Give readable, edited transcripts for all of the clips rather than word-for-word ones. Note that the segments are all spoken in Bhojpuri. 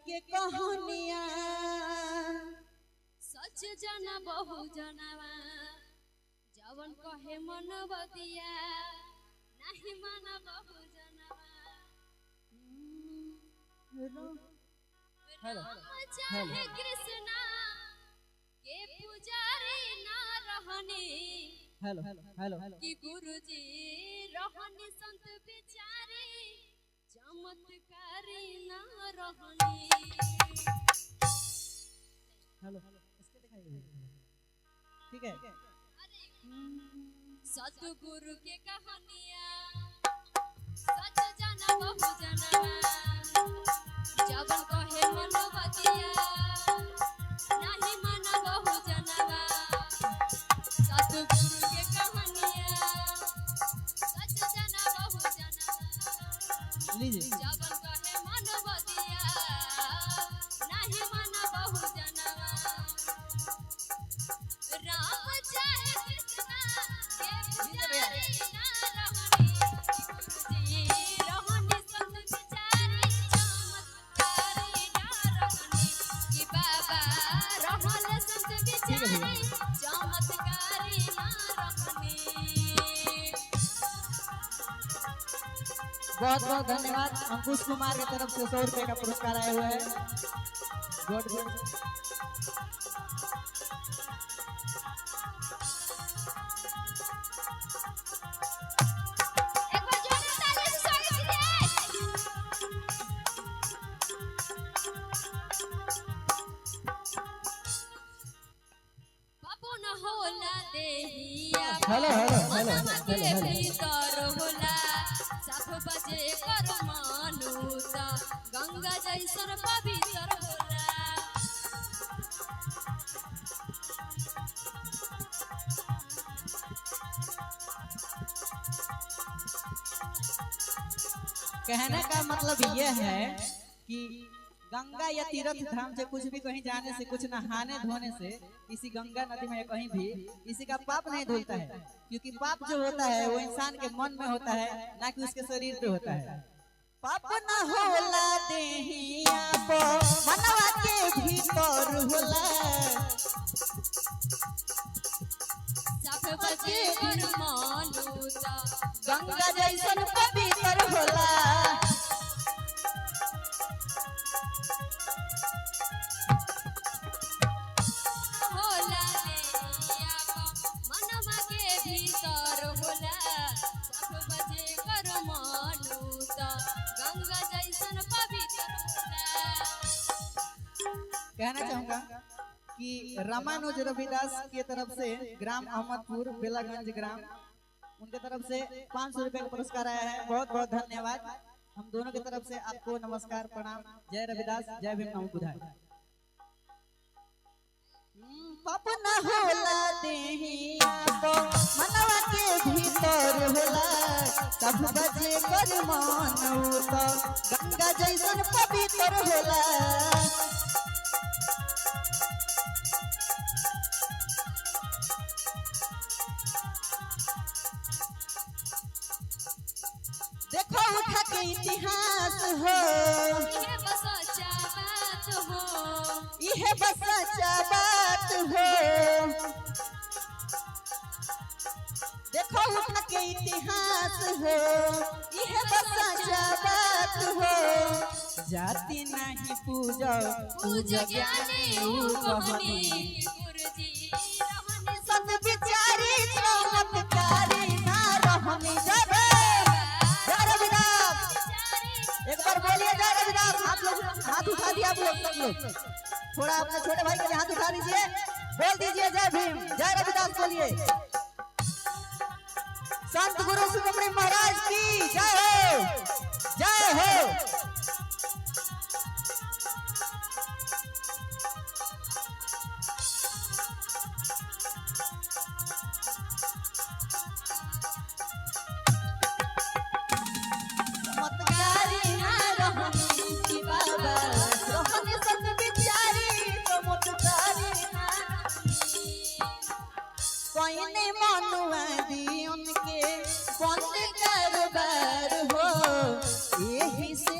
के कहानिया सच जना बहु जनवा जवन कहे मन बतिया नहीं माना बहु जनवा चाहे कृष्णा के पुजारी ना रहनी हेलो हेलो कि गुरुजी रहनी संत बिचारी चमत्कारी ना रहनी। हेलो इसके दिखाइए ठीक है। सतगुरु के कहानिया सच जाना बहु जनवा जवन कहे मन बतिया नहीं माना बहु जनवा। सतगुरु के कहानिया सच जाना बहु जनवा लीजिए जवन कहे मन बतिया नहीं माना बहु जनवा। राम चाहे कृष्णा के पुजारी ना रहनी गुरुजी रहनी संत बिचारी चमत्कारी ना रहनी कि बाबा रहल संत बिचारी चमत्कारी ना रहनी। बहुत बहुत धन्यवाद। अंकुश कुमार की तरफ से 100 रुपए का पुरस्कार आया हुआ है। Good good. एक बार जोरदार ताली से स्वागत कीजिए। बाबू न होला देहिया हेलो हेलो हेलो मनवा के हेलो भीतर होला सब बजे कर मानुता गंगा जैसन पवित्र होला। कहने का मतलब यह है कि गंगा या तीर्थ धाम से कुछ भी कहीं जाने से, कुछ नहाने धोने से, किसी गंगा नदी में कहीं भी किसी का पाप नहीं धुलता है, क्योंकि पाप जो होता है वो इंसान के मन में होता है, ना कि उसके शरीर पे होता है। पाप न होला देहिया को मनवा के भीतर होला सब बजे कर मानुता गंगा जैसन पवित्र होला। होला देहिया मनवा के भीतर होला सब बजे कर मानुता गंगा जैसन पवित्र होला। कहना चाहूंगा कि रामानुज रविदास की तरफ से ग्राम अहमदपुर बेलागंज ग्राम, उनके तरफ से 500 रुपए का पुरस्कार आया है। बहुत बहुत धन्यवाद। हम दोनों की तरफ से आपको नमस्कार प्रणाम। जय रविदास, जय भीम, नमो बुद्धाय। पाप न होला देहिया को मनवा के भीतर होला सब बजे कर मानू तो गंगा जैसन पवित्र होला। देखो उठा के इतिहास हो ये बस सच्चा बात हो यह बस सच्चा बात हो। देखो उठा के इतिहास हो यह बस सच्चा बात हो। जाति नहीं पूजो पूज ज्ञानी ऊ कहनी गुरुजी रहनी संत बिचारी चमत्कारी ना रहनी। जय रविदास, एक बार बोलिए जय रविदास। आप लोग हाथ उठा दिया, आप लोग सब लोग थोड़ा अपने छोटे भाई के लिए हाथ उठा दीजिए, बोल दीजिए जय भीम, जय रविदास बोलिए। संत गुरु सुखमणि महाराज की जय हो, जय हो। चमत्कारी ना रहनी कि बाबा रहनी संत बिचारी चमत्कारी ना कोइने मनुआ दी उनके बंद कारोबार हो, यही से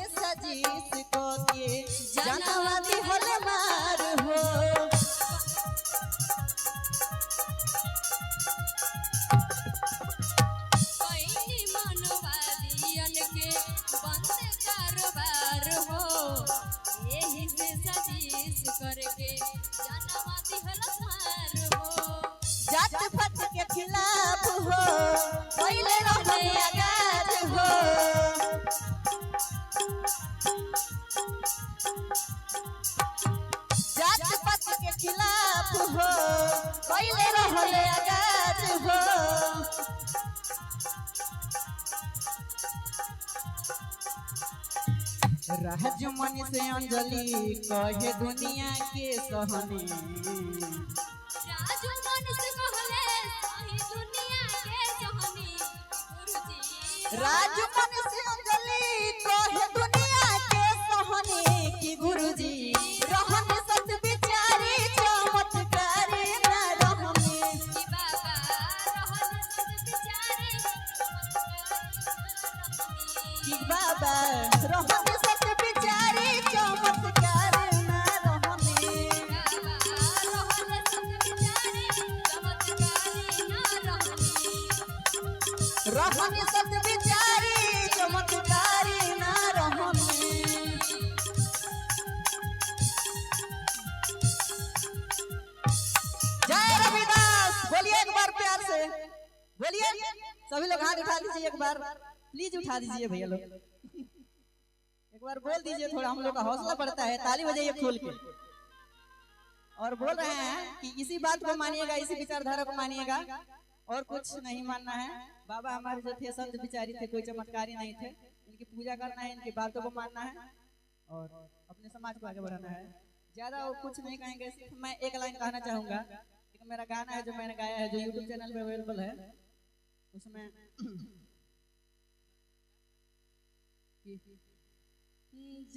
जानवा दिहल मार हो कहीं मनवादियन के बंद कारोबार हो यही से साजिश करके जानवा दिहल मार हो जात पात के खिलाफ हो पहले रहले आजाद हो जात पात के खिलाफ हो पहले रहले आजाद हो राजमणि से अंजलि कहे दुनिया के सहने राजू मन से कहले सही दुनिया के जहनी गुरुजी राजमणि से अंजलि कहे दुनिया के सहने की गुरुजी रहन सत बिचारी चमत्कारी न रहने की बाबा रहन सत बिचारे की बाबा रहन सत बिचारी चमत्कारी न रहने रहन सत बिचारे चमत्कारी ना रहनी रहन सत बिचारी चमत्कारी न रहने जय रविदास बोलिए एक बार प्यार से बोलिए सभी लोग हाथ उठा दीजिए एक बार प्लीज उठा दीजिए भैया लोग एक बार बोल दीजिए थोड़ा हम लोग का हौसला बढ़ता है ताली बजाइए खोल के और बोल रहे हैं कि इसी बात को मानिएगा इसी विचारधारा को मानिएगा और कुछ नहीं मानना है बाबा हमारे जो थे संत विचारी थे कोई चमत्कारी नहीं थे इनकी पूजा करना है इनकी बातों को मानना है और अपने समाज को आगे बढ़ाना है ज्यादा और कुछ नहीं कहेंगे सिर्फ मैं एक लाइन कहना चाहूंगा एक मेरा गाना है जो मैंने गाया है जो यूट्यूब चैनल पे अवेलेबल है उसमें